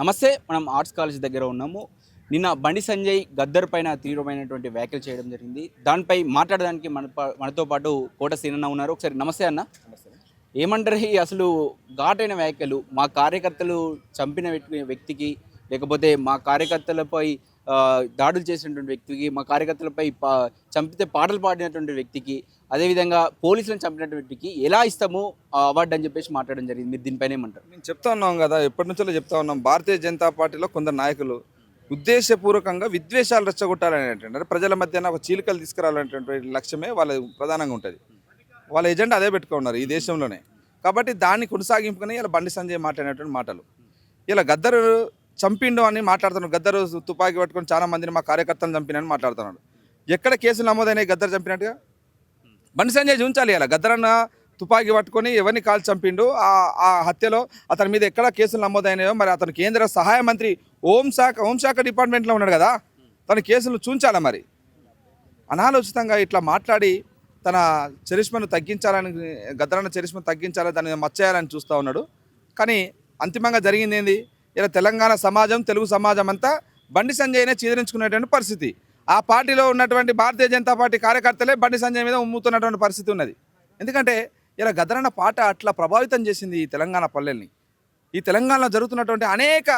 నమస్తే. మనం arts college దగ్గర ఉన్నాము. నిన్న బండి సంజయ్ గద్దర్ పైన తీవ్రమైనటువంటి వ్యాఖ్యలు చేయడం జరిగింది. దానిపై మాట్లాడడానికి మనతో పాటు కోట సీనన్న ఉన్నారు. ఒకసారి నమస్తే అన్న. ఏమంటారు అసలు ఘాటైన వ్యాఖ్యలు మా కార్యకర్తలు చంపిన వ్యక్తికి, లేకపోతే మా కార్యకర్తలపై దాడులు చేసినటువంటి వ్యక్తికి, మా కార్యకర్తలపై చంపితే పాటలు పాడినటువంటి వ్యక్తికి, అదేవిధంగా పోలీసులను చంపినటువంటి వ్యక్తికి ఎలా ఇస్తాము అవార్డు అని చెప్పేసి మాట్లాడడం జరిగింది. మీరు దీనిపైన ఏమంటారు? మేము చెప్తా ఉన్నాం కదా, ఎప్పటి నుంచో చెప్తా ఉన్నాం. భారతీయ జనతా పార్టీలో కొందరు నాయకులు ఉద్దేశపూర్వకంగా విద్వేషాలు రెచ్చగొట్టాలనేటువంటి, ప్రజల మధ్యన ఒక చీలికలు తీసుకురావాలనేటువంటి లక్ష్యమే వాళ్ళ ప్రధానంగా ఉంటుంది. వాళ్ళ ఎజెండా అదే పెట్టుకున్నారు ఈ దేశంలోనే. కాబట్టి దాన్ని కొనసాగింపుకుని ఇలా బండి సంజయ్ మాట్లాడినటువంటి మాటలు, ఇలా గద్దరు చంపిండు అని మాట్లాడుతున్నాడు. గద్దరు తుపాకీ పట్టుకొని చాలా మందిని మా కార్యకర్తలను చంపినని మాట్లాడుతున్నాడు. ఎక్కడ కేసులు నమోదైనాయి గద్దరు చంపినట్టుగా? బండి సంజయ్ చూంచాలి. ఇలా గద్దరన్న తుపాకీ పట్టుకొని ఎవరిని కాల్చి చంపిండు, ఆ హత్యలో అతని మీద ఎక్కడ కేసులు నమోదైనాయో, మరి అతను కేంద్ర సహాయ మంత్రి హోంశాఖ డిపార్ట్మెంట్లో ఉన్నాడు కదా, తన కేసులు చూంచాలి. మరి అనాలోచితంగా ఇట్లా మాట్లాడి తన చరిష్మను తగ్గించాలని, గద్దరన్న చరిష్మను తగ్గించాలని, దాన్ని మచ్చేయాలని చూస్తూ ఉన్నాడు. కానీ అంతిమంగా జరిగింది ఏంది? ఇలా తెలంగాణ సమాజం, తెలుగు సమాజం అంతా బండి సంజయ్నే చీదరించుకునేటువంటి పరిస్థితి. ఆ పార్టీలో ఉన్నటువంటి భారతీయ జనతా పార్టీ కార్యకర్తలే బండి సంజయ్ మీద ఉమ్ముతున్నటువంటి పరిస్థితి ఉన్నది. ఎందుకంటే ఇలా గద్దరన్న పాట అట్లా ప్రభావితం చేసింది ఈ తెలంగాణ పల్లెల్ని. ఈ తెలంగాణలో జరుగుతున్నటువంటి అనేక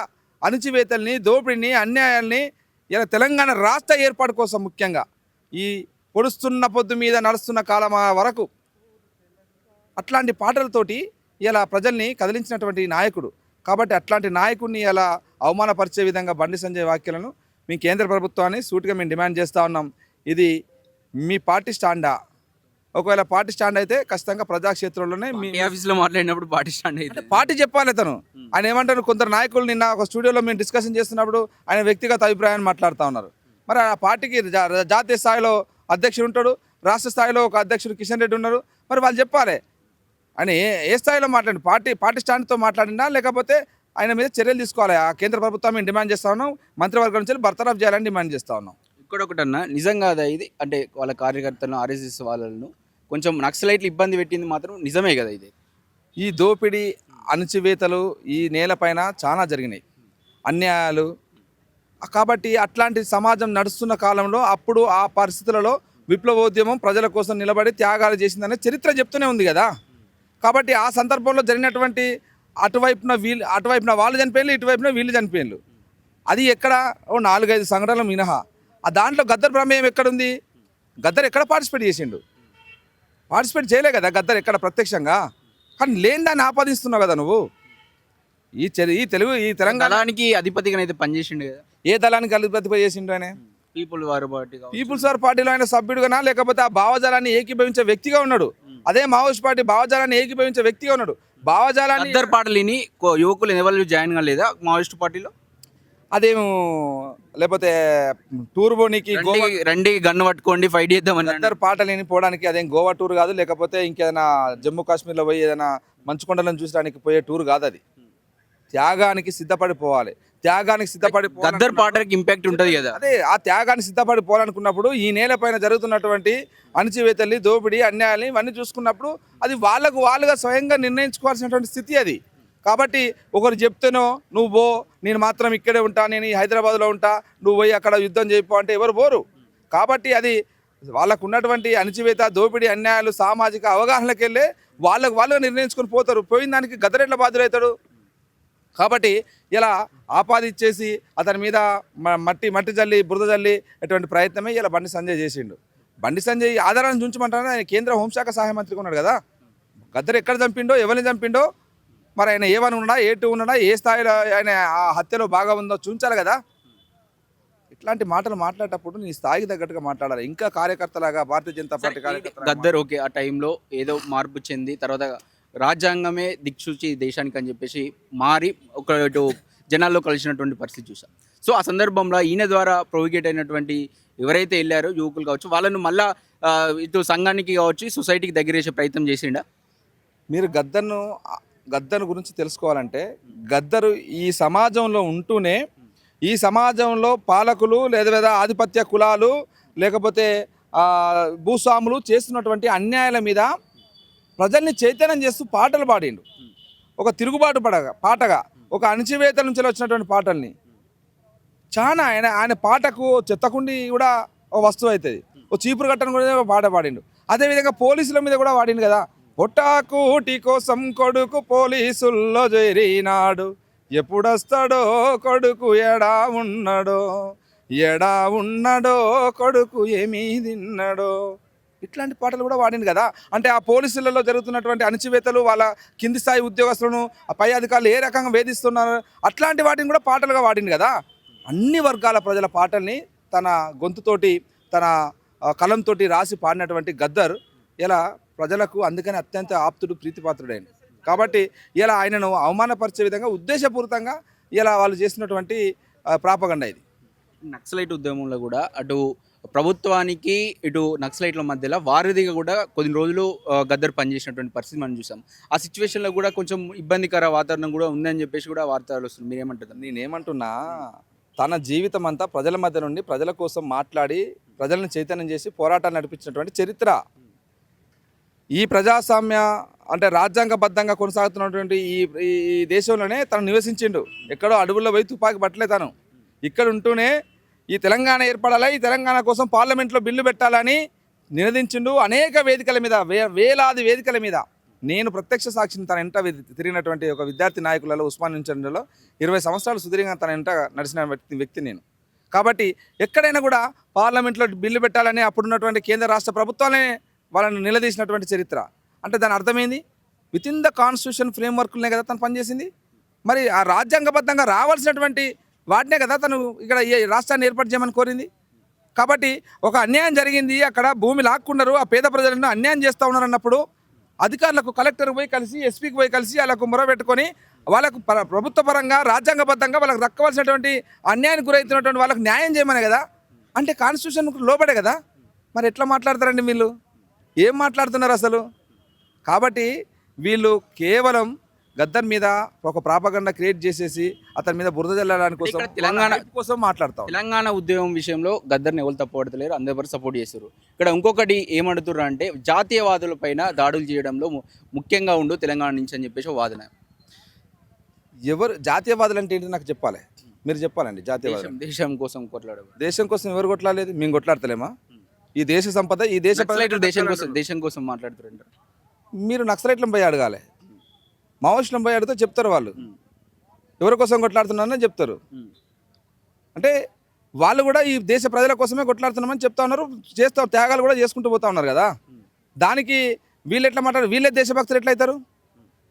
అణచివేతల్ని, దోపిడిని, అన్యాయాల్ని, ఇలా తెలంగాణ రాష్ట్ర ఏర్పాటు కోసం ముఖ్యంగా ఈ పొడుస్తున్న పొద్దు మీద నడుస్తున్న కాలం వరకు అట్లాంటి పాటలతోటి ఇలా ప్రజల్ని కదిలించినటువంటి నాయకుడు. కాబట్టి అట్లాంటి నాయకుడిని ఇలా అవమానపరిచే విధంగా బండి సంజయ్ వ్యాఖ్యలను మీ కేంద్ర ప్రభుత్వాన్ని సూటిగా మేము డిమాండ్ చేస్తూ ఉన్నాం. ఇది మీ పార్టీ స్టాండా? ఒకవేళ పార్టీ స్టాండ్ అయితే ఖచ్చితంగా ప్రజాక్షేత్రంలోనే మీ ఆఫీస్లో మాట్లాడినప్పుడు పార్టీ స్టాండ్ అయితే పార్టీ చెప్పాలి. తను ఆయన ఏమంటారు, కొందరు నాయకులు నిన్న ఒక స్టూడియోలో మేము డిస్కషన్ చేస్తున్నప్పుడు ఆయన వ్యక్తిగత అభిప్రాయాన్ని మాట్లాడుతూ ఉన్నారు. మరి ఆ పార్టీకి జాతీయ స్థాయిలో అధ్యక్షుడు ఉంటాడు, రాష్ట్ర స్థాయిలో ఒక అధ్యక్షుడు కిషన్ రెడ్డి ఉన్నారు. మరి వాళ్ళు చెప్పాలి ఆయన ఏ స్థాయిలో మాట్లాడి, పార్టీ స్టాండ్తో మాట్లాడినా లేకపోతే ఆయన మీద చర్యలు తీసుకోవాలి. ఆ కేంద్ర ప్రభుత్వం మేము డిమాండ్ చేస్తూ ఉన్నాం. మంత్రివర్గం నుంచి బర్తరఫ్ చేయాలని డిమాండ్ చేస్తూ ఉన్నాం. ఇక్కడొకటన్నా నిజంగా కదా ఇది, అంటే వాళ్ళ కార్యకర్తలను, ఆర్ఎస్ఎస్ వాళ్ళను కొంచెం నక్సలైట్లు ఇబ్బంది పెట్టింది మాత్రం నిజమే కదా ఇది? ఈ దోపిడీ, అణచివేతలు ఈ నేలపైన చాలా జరిగినాయి, అన్యాయాలు. కాబట్టి అట్లాంటి సమాజం నడుస్తున్న కాలంలో అప్పుడు ఆ పరిస్థితులలో విప్లవోద్యమం ప్రజల కోసం నిలబడి త్యాగాలు చేసిందనే చరిత్ర చెప్తూనే ఉంది కదా. కాబట్టి ఆ సందర్భంలో జరిగినటువంటి అటువైపున వాళ్ళు చనిపోయిన, ఇటువైపున వీళ్ళు చనిపోయినలు, అది ఎక్కడ 4-5 సంఘటనలు మినహా. ఆ దాంట్లో గద్దర్ ప్రమేయం ఎక్కడుంది? గద్దర్ ఎక్కడ పార్టిసిపేట్ చేసిండు? పార్టిసిపేట్ చేయలే కదా గద్దర్ ఎక్కడ ప్రత్యక్షంగా. కానీ లేని దాన్ని ఆపాదిస్తున్నావు కదా నువ్వు. ఈ తెలంగాణ దళానికి అధిపతిగా అయితే పనిచేసిండు కదా. ఏ దళానికి అధిపతి చేసిండు? ఆయన పీపుల్స్ వార్ పార్టీలో ఆయన సభ్యుడుగానా, లేకపోతే ఆ భావజాలాన్ని ఏకీభవించే వ్యక్తిగా ఉన్నాడు. అదే మావోయిస్ట్ పార్టీ భావజాలాన్ని ఏకీభవించే వ్యక్తిగా ఉన్నాడు. భావజాలాన్ని గద్దర్ పాటలిని యువకులు ఎవరు జాయిన్ కాలేదా మావోయిస్ట్ పార్టీలో? అదేమో లేకపోతే టూర్ పోనీకి రండి గన్ను పట్టుకోండి ఫైట్ చేద్దామని గద్దర్ పాటలేని పోవడానికి అదేం గోవా టూర్ కాదు, లేకపోతే ఇంకేదైనా జమ్మూ కాశ్మీర్లో పోయి ఏదైనా మంచుకొండలను చూసడానికి పోయే టూర్ కాదు. అది త్యాగానికి సిద్ధపడిపోవాలి. గద్దర్ పాటకి ఇంపాక్ట్ ఉంటుంది కదా. అదే ఆ త్యాగాన్ని సిద్ధపడిపోవాలనుకున్నప్పుడు ఈ నేలపైన జరుగుతున్నటువంటి అణచివేతల్ని, దోపిడీ, అన్యాయాన్ని ఇవన్నీ చూసుకున్నప్పుడు అది వాళ్ళుగా స్వయంగా నిర్ణయించుకోవాల్సినటువంటి స్థితి అది. కాబట్టి ఒకరు చెప్తేనో నువ్వు పో, నేను మాత్రం ఇక్కడే ఉంటా, నేను ఈ హైదరాబాద్లో ఉంటా, నువ్వు పోయి అక్కడ యుద్ధం చేయిపో అంటే ఎవరు పోరు. కాబట్టి అది వాళ్ళకు ఉన్నటువంటి అణచివేత, దోపిడీ, అన్యాయాలు, సామాజిక అవగాహనలకు వెళ్ళే వాళ్ళుగా నిర్ణయించుకొని పోతారు. పోయిన దానికి గద్దర్ ఎట్లా బాధ్యులవుతాడు? కాబట్టి ఇలా ఆపాదించేసి అతని మీద మట్టి జల్లి, బురద జల్లి అటువంటి ప్రయత్నమే ఇలా బండి సంజయ్ చేసిండు. బండి సంజయ్ ఆధారాన్ని చూంచమంటారా? ఆయన కేంద్ర హోంశాఖ సహాయ మంత్రిగా ఉన్నాడు కదా. గద్దర్ ఎక్కడ చంపిండో, ఎవరిని చంపిండో, మరి ఆయన ఏ1 ఉన్నాడా, ఏ2 ఉన్నాడా, ఏ స్థాయిలో ఆయన ఆ హత్యలో బాగా ఉందో చూంచాలి కదా. ఇట్లాంటి మాటలు మాట్లాడేటప్పుడు నీ స్థాయికి తగ్గట్టుగా మాట్లాడాలి. ఇంకా కార్యకర్తలాగా భారతీయ జనతా పార్టీ కార్యకర్త గద్దర్ ఓకే ఆ టైంలో ఏదో మార్పు చెంది తర్వాత రాజ్యాంగమే దిక్సూచి దేశానికి అని చెప్పేసి మారి ఇటు జనాల్లో కలిసినటువంటి పరిస్థితి చూసాం. సో ఆ సందర్భంలో ఈయన ద్వారా ప్రొవిగేట్ అయినటువంటి ఎవరైతే వెళ్ళారో యువకులు కావచ్చు, వాళ్ళను మళ్ళా ఇటు సంఘానికి కావచ్చు, సొసైటీకి దగ్గరేసే ప్రయత్నం చేసిండా? మీరు గద్దర్ గురించి తెలుసుకోవాలంటే, గద్దరు ఈ సమాజంలో ఉంటూనే ఈ సమాజంలో పాలకులు లేదా ఆధిపత్య కులాలు లేకపోతే భూస్వాములు చేస్తున్నటువంటి అన్యాయాల మీద ప్రజల్ని చైతన్యం చేస్తూ పాటలు పాడిండు. ఒక తిరుగుబాటు పాటగా ఒక అణచివేతల నుంచి వచ్చినటువంటి పాటల్ని చాలా ఆయన పాటకు చెత్తకుండి కూడా ఒక వస్తువు అవుతుంది, ఓ చీపురు కట్టను కూడా ఒక పాట పాడిండు. అదేవిధంగా పోలీసుల మీద కూడా పాడిండు కదా, పొట్టాకూటి కోసం కొడుకు పోలీసుల్లో చేరినాడు, ఎప్పుడొస్తాడో కొడుకు ఎడా ఉన్నాడో కొడుకు ఏమీ తిన్నాడో. ఇట్లాంటి పాటలు కూడా వాడింది కదా. అంటే ఆ పోలీసులలో జరుగుతున్నటువంటి అణచివేతలు, వాళ్ళ కింది స్థాయి ఉద్యోగస్తులను ఆ పై అధికారులు ఏ రకంగా వేధిస్తున్నారు, అట్లాంటి వాటిని కూడా పాటలుగా వాడింది కదా. అన్ని వర్గాల ప్రజల పాటల్ని తన గొంతుతోటి తన కలంతో రాసి పాడినటువంటి గద్దర్ ఇలా ప్రజలకు అందుకని అత్యంత ఆప్తుడు ప్రీతిపాత్రుడైన. కాబట్టి ఇలా ఆయనను అవమానపరిచే విధంగా ఉద్దేశపూరితంగా ఇలా వాళ్ళు చేసినటువంటి ప్రాపగండ ఇది. నక్సలైట్ ఉద్యమంలో కూడా అటు ప్రభుత్వానికి ఇటు నక్సలైట్ల మధ్యలో వారధిగా కూడా కొన్ని రోజులు గద్దర్ పనిచేసినటువంటి పరిస్థితి మనం చూసాం. ఆ సిచ్యువేషన్లో కూడా కొంచెం ఇబ్బందికర వాతావరణం కూడా ఉందని చెప్పేసి కూడా వార్తలు వస్తుంది. మీరేమంటారు? నేనేమంటున్నా, తన జీవితం అంతా ప్రజల మధ్య నుండి ప్రజల కోసం మాట్లాడి ప్రజలను చైతన్యం చేసి పోరాటాలు నడిపించినటువంటి చరిత్ర. ఈ ప్రజాస్వామ్య అంటే రాజ్యాంగబద్ధంగా కొనసాగుతున్నటువంటి ఈ దేశంలోనే తను నివసించిండు. ఎక్కడో అడవుల్లో పోయి తుపాకి పట్టలే తను. ఇక్కడ ఉంటూనే ఈ తెలంగాణ ఏర్పడాలి, ఈ తెలంగాణ కోసం పార్లమెంట్లో బిల్లు పెట్టాలని నినదించిండు. అనేక వేదికల మీద, వేలాది వేదికల మీద నేను ప్రత్యక్ష సాక్షిని తన ఎంట తిరిగినటువంటి ఒక విద్యార్థి నాయకులలో ఉస్మాన్ యూనివర్సిటీలో 20 సంవత్సరాలు సుదీర్ఘంగా తన ఎంట నడిచిన వ్యక్తి నేను. కాబట్టి ఎక్కడైనా కూడా పార్లమెంట్లో బిల్లు పెట్టాలని అప్పుడున్నటువంటి కేంద్ర రాష్ట్ర ప్రభుత్వాలనే వాళ్ళని నిలదీసినటువంటి చరిత్ర. అంటే దాని అర్థమైంది, విత్ ఇన్ ద కాన్స్టిట్యూషన్ ఫ్రేమ్వర్క్లనే కదా తను పనిచేసింది. మరి ఆ రాజ్యాంగబద్ధంగా రావాల్సినటువంటి వాటినే కదా తను ఇక్కడ ఈ రాష్ట్రాన్ని ఏర్పాటు చేయమని కోరింది. కాబట్టి ఒక అన్యాయం జరిగింది, అక్కడ భూమి లాక్కున్నారు, ఆ పేద ప్రజలను అన్యాయం చేస్తూ ఉన్నారు అన్నప్పుడు అధికారులకు కలెక్టర్ పోయి కలిసి, ఎస్పీకి పోయి కలిసి వాళ్ళకు మొరబెట్టుకొని వాళ్ళకు ప్రభుత్వ పరంగా రాజ్యాంగబద్ధంగా వాళ్ళకు దక్కవలసినటువంటి అన్యాయానికి గురవుతున్నటువంటి వాళ్ళకు న్యాయం చేయమనే కదా. అంటే కాన్స్టిట్యూషన్కు లోబడే కదా. మరి ఎట్లా మాట్లాడతారండి వీళ్ళు? ఏం మాట్లాడుతున్నారు అసలు? కాబట్టి వీళ్ళు కేవలం గద్దర్ మీద ఒక ప్రాపగండ క్రియేట్ చేసేసి అతని మీద బురద జల్లడానికి కోసం, తెలంగాణ కోసం మాట్లాడతాం. తెలంగాణ ఉద్యమం విషయంలో గద్దర్ని ఎవరు తప్పబడతలేరు, అందరూ సపోర్ట్ చేస్తారు. ఇక్కడ ఇంకొకటి ఏమంటున్నారు అంటే జాతీయవాదుల పైన దాడులు చేయడంలో ముఖ్యంగా ఉండు తెలంగాణ నుంచి అని చెప్పేసి వాదన. ఎవరు జాతీయవాదులు అంటే ఏంటి నాకు చెప్పాలి, మీరు చెప్పాలండి. జాతీయవాదులు దేశం కోసం కొట్లాడారు. దేశం కోసం ఎవరు కొట్లాడలేదు? మేము కొట్లాడతలేమా? ఈ దేశ సంపద, ఈ దేశం కోసం మాట్లాడుతారంట. మీరు నక్సలైట్లను పోయి అడగాలి, మావోయిస్టులను పోయి అడిగితే చెప్తారు. వాళ్ళు ఎవరి కోసం కొట్లాడుతున్నారని చెప్తారు. అంటే వాళ్ళు కూడా ఈ దేశ ప్రజల కోసమే కొట్లాడుతున్నామని చెప్తా ఉన్నారు, చేస్తా త్యాగాలు కూడా చేసుకుంటూ పోతా ఉన్నారు కదా. దానికి వీళ్ళు ఎట్లా మాట్లాడారు? వీళ్ళే దేశభక్తులు ఎట్లయితారు?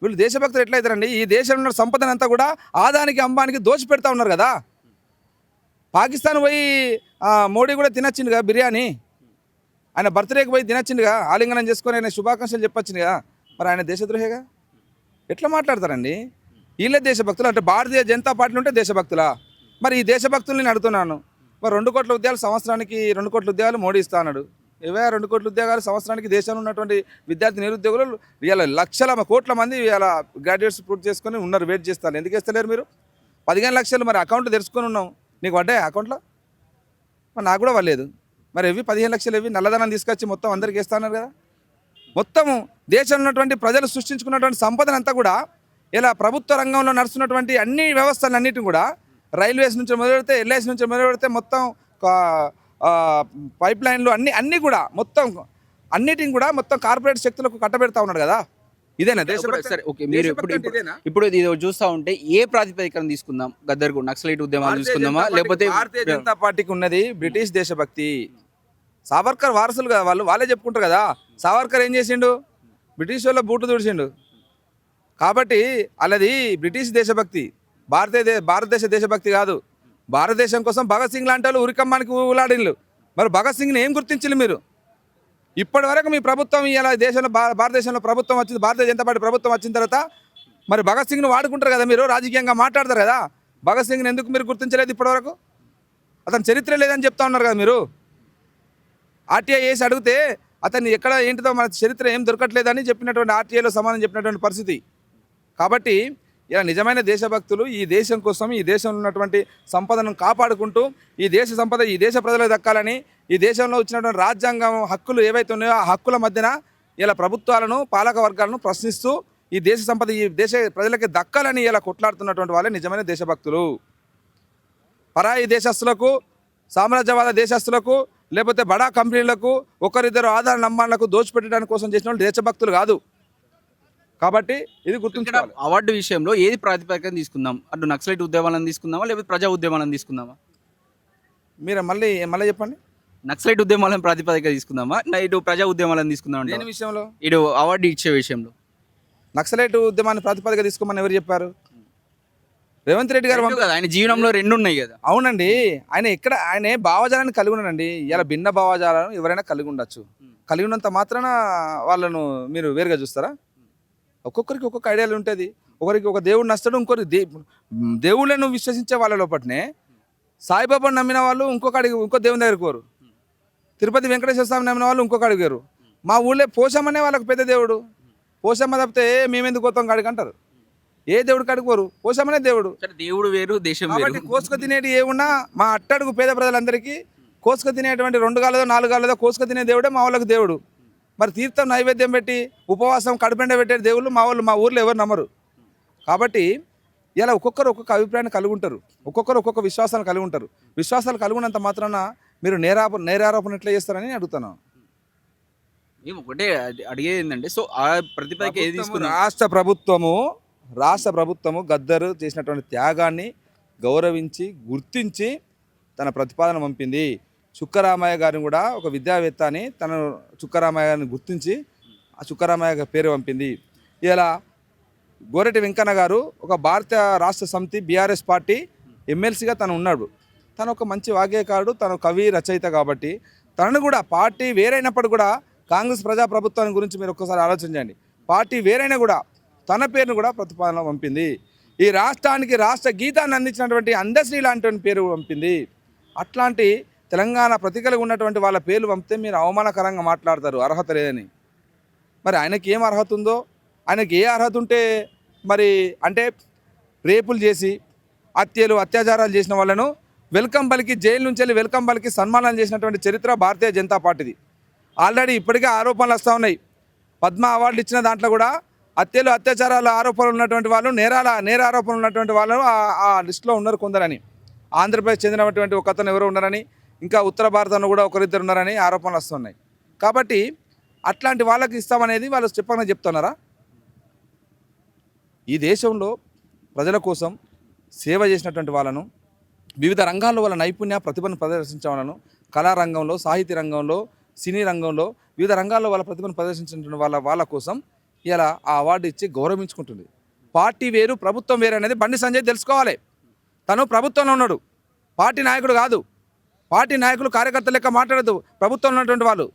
వీళ్ళు దేశభక్తులు ఎట్లయితారండి? ఈ దేశంలో ఉన్న సంపదనంతా కూడా ఆదానికి అంబానికి దోచి పెడతా ఉన్నారు కదా. పాకిస్తాన్ పోయి మోడీ కూడా తినొచ్చిండుగా బిర్యానీ, ఆయన బర్త్డేకి పోయి తినొచ్చిండుగా, ఆలింగనం చేసుకొని ఆయన శుభాకాంక్షలు చెప్పొచ్చిందిగా. మరి ఆయన దేశద్రోహిగా ఎట్లా మాట్లాడతారండి? వీళ్ళే దేశభక్తులు అంటే భారతీయ జనతా పార్టీలు ఉంటే దేశభక్తులా? మరి ఈ దేశభక్తులు నేను అడుగుతున్నాను. మరి 2 కోట్ల ఉద్యోగాలు సంవత్సరానికి 2 కోట్ల ఉద్యోగాలు మోడీ ఇస్తా అన్నాడు. 2 కోట్ల ఉద్యోగాలు సంవత్సరానికి దేశంలో ఉన్నటువంటి విద్యార్థి నిరుద్యోగులు ఇవాళ లక్షల కోట్ల మంది ఇవాళ గ్రాడ్యుయేట్స్ పూర్తి చేసుకొని ఉన్నారు, వెయిట్ చేస్తారు. ఎందుకు ఇస్తలేరు మీరు? 15 లక్షలు మరి అకౌంట్లో తెరుచుకొని ఉన్నాం, నీకు పడ్డాయి అకౌంట్లో? మరి నాకు కూడా పడలేదు. మరి ఇవి 15 లక్షలు ఇవి నల్లధనం తీసుకొచ్చి మొత్తం అందరికి ఇస్తున్నారు కదా. మొత్తము దేశంలో ఉన్నటువంటి ప్రజలు సృష్టించుకున్నటువంటి సంపదనంతా కూడా ఇలా ప్రభుత్వ రంగంలో నడుస్తున్నటువంటి అన్ని వ్యవస్థలన్నిటిని కూడా రైల్వేస్ నుంచి మొదలెడితే, ఎల్ఐసి నుంచి మొదలెడితే మొత్తం పైప్ లైన్లు అన్నీ కూడా మొత్తం అన్నిటిని కూడా మొత్తం కార్పొరేట్ శక్తులకు కట్టబెడతా ఉన్నాడు కదా. ఇదేనా దేశభక్తి? సరే, ఓకే. మీరు ఇప్పుడు ఇది చూస్తూ ఉంటే ఏ ప్రాతిపదికన తీసుకుందాం? గద్దర్ నక్సలైట్ ఉద్యమాలు తీసుకుందామా, లేకపోతే భారతీయ జనతా పార్టీకి ఉన్నది బ్రిటిష్ దేశభక్తి. సావర్కర్ వారసులు కదా వాళ్ళు, వాళ్ళే చెప్పుకుంటారు కదా. సావర్కర్ ఏం చేసిండు? బ్రిటిష్ వాళ్ళ బూటు తుడిచిండు. కాబట్టి అలాది బ్రిటిష్ దేశభక్తి, భారతదేశ దేశభక్తి కాదు. భారతదేశం కోసం భగత్ సింగ్ లాంటి వాళ్ళు ఉరికమ్మానికి ఊలాడిళ్ళు. మరి భగత్ సింగ్ని ఏం గుర్తించాలి మీరు? ఇప్పటి వరకు మీ ప్రభుత్వం ఇలా దేశంలో భారతదేశంలో ప్రభుత్వం వచ్చింది, భారతీయ జనతా పార్టీ ప్రభుత్వం వచ్చిన తర్వాత మరి భగత్ సింగ్ను వాడుకుంటారు కదా, మీరు రాజకీయంగా మాట్లాడతారు కదా. భగత్ సింగ్ని ఎందుకు మీరు గుర్తించలేదు ఇప్పటివరకు? అతని చరిత్ర లేదని చెప్తా ఉన్నారు కదా మీరు. ఆర్టీఐ వేసి అడిగితే అతన్ని ఎక్కడ ఏంటిదో మన చరిత్ర ఏం దొరకట్లేదని చెప్పినటువంటి ఆర్టీఐలో సమాధానం చెప్పినటువంటి పరిస్థితి. కాబట్టి ఇలా నిజమైన దేశభక్తులు ఈ దేశం కోసం, ఈ దేశంలో ఉన్నటువంటి సంపదను కాపాడుకుంటూ ఈ దేశ సంపద ఈ దేశ ప్రజలకు దక్కాలని, ఈ దేశంలో వచ్చినటువంటి రాజ్యాంగం హక్కులు ఏవైతే ఉన్నాయో ఆ హక్కుల మధ్యన ఇలా ప్రభుత్వాలను, పాలక వర్గాలను ప్రశ్నిస్తూ ఈ దేశ సంపద ఈ దేశ ప్రజలకి దక్కాలని ఇలా కొట్లాడుతున్నటువంటి వాళ్ళే నిజమైన దేశభక్తులు. పరాయి దేశస్తులకు, సామ్రాజ్యవాద దేశస్తులకు, లేకపోతే బడా కంపెనీలకు, ఒకరిద్దరు ఆధార నమ్మాలకు దోచిపెట్టడానికి కోసం చేసిన వాళ్ళు దేశభక్తులు కాదు. కాబట్టి ఇది గుర్తుంచుకోవాలి. అవార్డు విషయంలో ఏది ప్రాతిపదికన తీసుకుందాం? అటు నక్సలైట్ ఉద్యమాలను తీసుకుందామా, లేకపోతే ప్రజా ఉద్యమాలను తీసుకుందామా? మీరు మళ్ళీ చెప్పండి. నక్సలైట్ ఉద్యమాలను ప్రాతిపదిక తీసుకుందామా, ఇటు ప్రజా ఉద్యమాలను తీసుకుందామా? దేని విషయంలో? ఇటు అవార్డు ఇచ్చే విషయంలో నక్సలైట్ ఉద్యమాన్ని ప్రాతిపదిక తీసుకోమని ఎవరు చెప్పారు? రేవంత్ రెడ్డి గారు రెండు కదా, ఆయన జీవనంలో రెండు ఉన్నాయి కదా. అవునండి, ఆయన భావజాలాన్ని కలిగి ఉన్నాడండి. ఇలా భిన్న భావజాలను ఎవరైనా కలిగి ఉండొచ్చు. కలిగి ఉన్నంత మాత్రాన వాళ్ళను మీరు వేరుగా చూస్తారా? ఒక్కొక్కరికి ఒక్కొక్క ఐడియాలు ఉంటుంది. ఒకరికి ఒక దేవుడు నచ్చుతాడు, ఇంకొకరికి దేవుళ్ళను విశ్వసించే వాళ్ళ లోపట్నే సాయిబాబాను నమ్మిన వాళ్ళు ఇంకో దేవుని దగ్గరికి పోరు. తిరుపతి వెంకటేశ్వర స్వామి నమ్మిన వాళ్ళు ఇంకొక అడిగారు. మా ఊళ్ళో పోషమ్మనే వాళ్ళకి పెద్ద దేవుడు. పోషమ్మ తప్పితే మేమెందుకు పోతాం కాడికి అంటారు. ఏ దేవుడు కాడికి పోరు, పోషమ్మనే దేవుడు. దేవుడు వేరు, దేశం వేరు. కాబట్టి కోసుక తినేటి ఏమున్నా మా అట్టడుగు పేద ప్రజలందరికీ కోసుక తినేటువంటి 2 గాలేదో 4 గాలేదో కోసుక తినే దేవుడే మా వాళ్ళకి దేవుడు. మరి తీర్థం నైవేద్యం పెట్టి ఉపవాసం కడుపెండ పెట్టే దేవుళ్ళు మా ఊర్లో ఎవరు నమ్మరు. కాబట్టి ఇలా ఒక్కొక్కరు ఒక్కొక్క అభిప్రాయాన్ని కలిగి ఉంటారు, ఒక్కొక్కరు ఒక్కొక్క విశ్వాసాలు కలిగి ఉంటారు. విశ్వాసాలు కలిగినంత మాత్రాన మీరు నేరారోపణ ఎట్లా చేస్తారని అడుగుతాను. మేము ఒకటే అడిగేది ఏంటంటే, సో ఆ ప్రతిపదిక ఏది తీసుకున్నా? రాష్ట్ర ప్రభుత్వము గద్దరు చేసినటువంటి త్యాగాన్ని గౌరవించి గుర్తించి తన ప్రతిపాదన పంపింది. చుక్కరామయ్య గారిని కూడా ఒక విద్యావేత్త అని చుక్కరామయ్య గారిని గుర్తించి ఆ చుక్కరామయ్య పేరు పంపింది. ఇలా గోరెటి వెంకన్న గారు ఒక భారతీయ రాష్ట్ర సమితి బీఆర్ఎస్ పార్టీ ఎమ్మెల్సీగా తను ఉన్నాడు. తను ఒక మంచి వాగ్గేయకారుడు, తను కవి రచయిత. కాబట్టి తనను కూడా పార్టీ వేరైనప్పుడు కూడా కాంగ్రెస్ ప్రజాప్రభుత్వాన్ని గురించి మీరు ఒక్కసారి ఆలోచించండి. పార్టీ వేరైనా కూడా తన పేరును కూడా ప్రతిపాదన పంపింది. ఈ రాష్ట్రానికి రాష్ట్ర గీతాన్ని అందించినటువంటి అందశ్రీ లాంటి పేరు పంపింది. అట్లాంటి తెలంగాణ ప్రతికలుగా ఉన్నటువంటి వాళ్ళ పేర్లు పంపితే మీరు అవమానకరంగా మాట్లాడతారు అర్హత లేదని. మరి ఆయనకి ఏం అర్హత ఉందో, ఆయనకి ఏ అర్హత ఉంటే మరి అంటే రేపులు చేసి అత్యాచారాలు చేసిన వాళ్ళను వెల్కమ్ పలికి జైలు నుంచి వెళ్ళి వెల్కమ్ పలికి సన్మానాలు చేసినటువంటి చరిత్ర భారతీయ జనతా పార్టీది. ఆల్రెడీ ఇప్పటికే ఆరోపణలు వస్తూ ఉన్నాయి. పద్మ అవార్డులు ఇచ్చిన దాంట్లో కూడా అత్యాచారాల ఆరోపణలు ఉన్నటువంటి వాళ్ళు, నేర ఆరోపణలు ఉన్నటువంటి వాళ్ళు ఆ లిస్టులో ఉన్నారు కొందరని. ఆంధ్రప్రదేశ్ చెందినటువంటి ఒక అతను ఎవరో ఉన్నారని, ఇంకా ఉత్తర భారతంలో కూడా ఒకరిద్దరు ఉన్నారని ఆరోపణలు వస్తున్నాయి. కాబట్టి అట్లాంటి వాళ్ళకి ఇస్తామనేది వాళ్ళు చెప్పగానే చెప్తున్నారా? ఈ దేశంలో ప్రజల కోసం సేవ చేసినటువంటి వాళ్ళను, వివిధ రంగాల్లో వాళ్ళ నైపుణ్య ప్రతిభను ప్రదర్శించే వాళ్ళను, కళారంగంలో, సాహితీ రంగంలో, సినీ రంగంలో, వివిధ రంగాల్లో వాళ్ళ ప్రతిభను ప్రదర్శించిన వాళ్ళ కోసం ఇలా ఆ అవార్డు ఇచ్చి గౌరవించుకుంటుంది. పార్టీ వేరు, ప్రభుత్వం వేరు అనేది బండి సంజయ్ తెలుసుకోవాలి. తను ప్రభుత్వంలో ఉన్నాడు, పార్టీ నాయకుడు కాదు. పార్టీ నాయకులు కార్యకర్తలు లెక్క మాట్లాడదు. ప్రభుత్వంలో ఉన్నటువంటి వాళ్ళు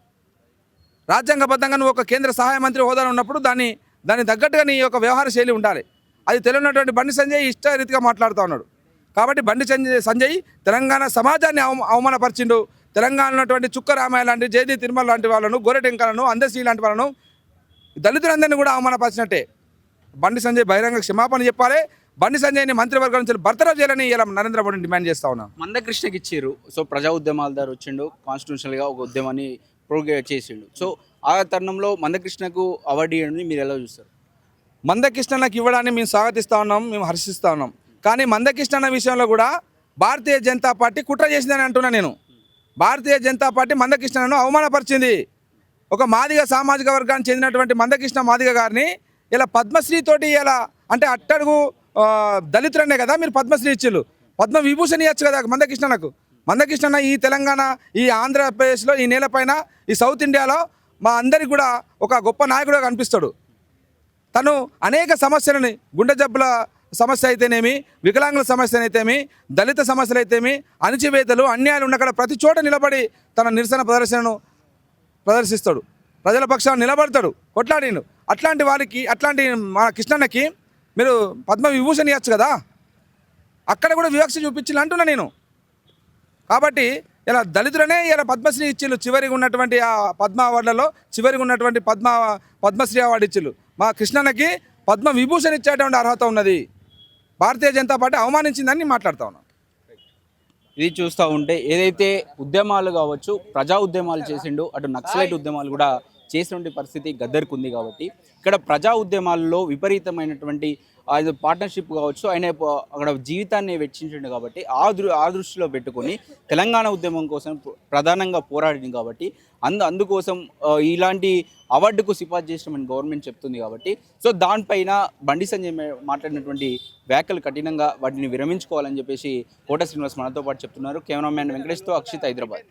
రాజ్యాంగబద్ధంగా నువ్వు ఒక కేంద్ర సహాయ మంత్రి హోదాలో ఉన్నప్పుడు దాన్ని తగ్గట్టుగా నీ యొక్క వ్యవహార శైలి ఉండాలి. అది తెలియనటువంటి బండి సంజయ్ ఇష్టరీతిగా మాట్లాడుతూ ఉన్నాడు. కాబట్టి బండి సంజయ్ తెలంగాణ సమాజాన్ని అవమానపరిచిండు. తెలంగాణ ఉన్నటువంటి చుక్కరామయ్య లాంటి, జయదీ తిరుమల లాంటి వాళ్ళను, గోరెటెంకలను, అందశ్రీ లాంటి వాళ్ళను, దళితులందరినీ కూడా అవమానపరిచినట్టే. బండి సంజయ్ బహిరంగ క్షమాపణ చెప్పాలి. బండి సంజయ్ని మంత్రివర్గం నుంచి బర్తరఫ్ చేయాలని ఇలా నరేంద్ర మోడీని డిమాండ్ చేస్తా ఉన్నా. మందకృష్ణకి ఇచ్చారు. సో ప్రజా ఉద్యమాల ద్వారా వచ్చిండు, కాన్స్టిట్యూషనల్గా ఒక ఉద్యమాన్ని ప్రోగ్రెస్ చేసిండు. సో ఆ తరుణంలో మందకృష్ణకు అవార్డు ఇవ్వడాన్ని మీరు ఎలా చూస్తారు? మందకృష్ణకు ఇవ్వడాన్ని మేము స్వాగతిస్తూ ఉన్నాం, మేము హర్షిస్తూ ఉన్నాం. కానీ మందకృష్ణ విషయంలో కూడా భారతీయ జనతా పార్టీ కుట్ర చేసిందని అంటున్నా నేను. భారతీయ జనతా పార్టీ మందకృష్ణను అవమానపరిచింది. ఒక మాదిగ సామాజిక వర్గానికి చెందినటువంటి మందకృష్ణ మాదిగ గారిని ఇలా పద్మశ్రీ తోటి ఇలా అంటే అట్టడుగు దళితులనే కదా మీరు పద్మశ్రీ ఇచ్చిళ్ళు, పద్మ విభూషణ్ ఇవ్వచ్చు కదా మందకృష్ణ ఈ తెలంగాణ, ఈ ఆంధ్రప్రదేశ్లో, ఈ నేలపైన, ఈ సౌత్ ఇండియాలో మా అందరికి కూడా ఒక గొప్ప నాయకుడుగా కనిపిస్తాడు. తను అనేక సమస్యలని, గుండె జబ్బుల సమస్య అయితేనేమి, వికలాంగుల సమస్య అయితేమి, దళిత సమస్యలు అయితేమి, అణచివేతలు, అన్యాయాలు ఉన్నక్కడ ప్రతి చోట నిలబడి తన నిరసన ప్రదర్శనను ప్రదర్శిస్తాడు. ప్రజల పక్షాన్ని నిలబడతాడు, కొట్లాడిండు. అట్లాంటి మన కృష్ణన్నకి మీరు పద్మ విభూషణ్ ఇవ్వచ్చు కదా. అక్కడ కూడా వివక్ష చూపించాలి అంటున్నా నేను. కాబట్టి ఇలా దళితులనే ఇలా పద్మశ్రీ ఇచ్చిళ్ళు. చివరికి ఉన్నటువంటి ఆ పద్మ అవార్డులలో చివరికి ఉన్నటువంటి పద్మశ్రీ అవార్డు ఇచ్చిళ్ళు. మా కృష్ణన్నకి పద్మ విభూషణ్ ఇచ్చేటువంటి అర్హత ఉన్నది. భారతీయ జనతా పార్టీ అవమానించిందని మాట్లాడుతూ ఉన్నాను. ఇది చూస్తూ ఉంటే ఏదైతే ఉద్యమాలు కావచ్చు, ప్రజా ఉద్యమాలు చేసిండు, అటు నక్సలైట్ ఉద్యమాలు కూడా చేసినటువంటి పరిస్థితి గద్దర్కు ఉంది కాబట్టి ఇక్కడ ప్రజా ఉద్యమాల్లో విపరీతమైనటువంటి ఆయన పార్ట్నర్షిప్ కావచ్చు, ఆయన అక్కడ జీవితాన్ని వెచ్చించండు కాబట్టి ఆ దృష్టిలో పెట్టుకొని తెలంగాణ ఉద్యమం కోసం ప్రధానంగా పోరాడింది కాబట్టి అందుకోసం ఇలాంటి అవార్డుకు సిఫార్సు చేసినామని గవర్నమెంట్ చెప్తుంది కాబట్టి సో దానిపైన బండి సంజయ్ మాట్లాడినటువంటి వ్యాఖ్యలు కఠినంగా వాటిని విరమించుకోవాలని చెప్పేసి కోట శ్రీనివాస్ మనతో పాటు చెప్తున్నారు. కెమెరామ్యాన్ వెంకటేష్తో అక్షిత్, హైదరాబాద్.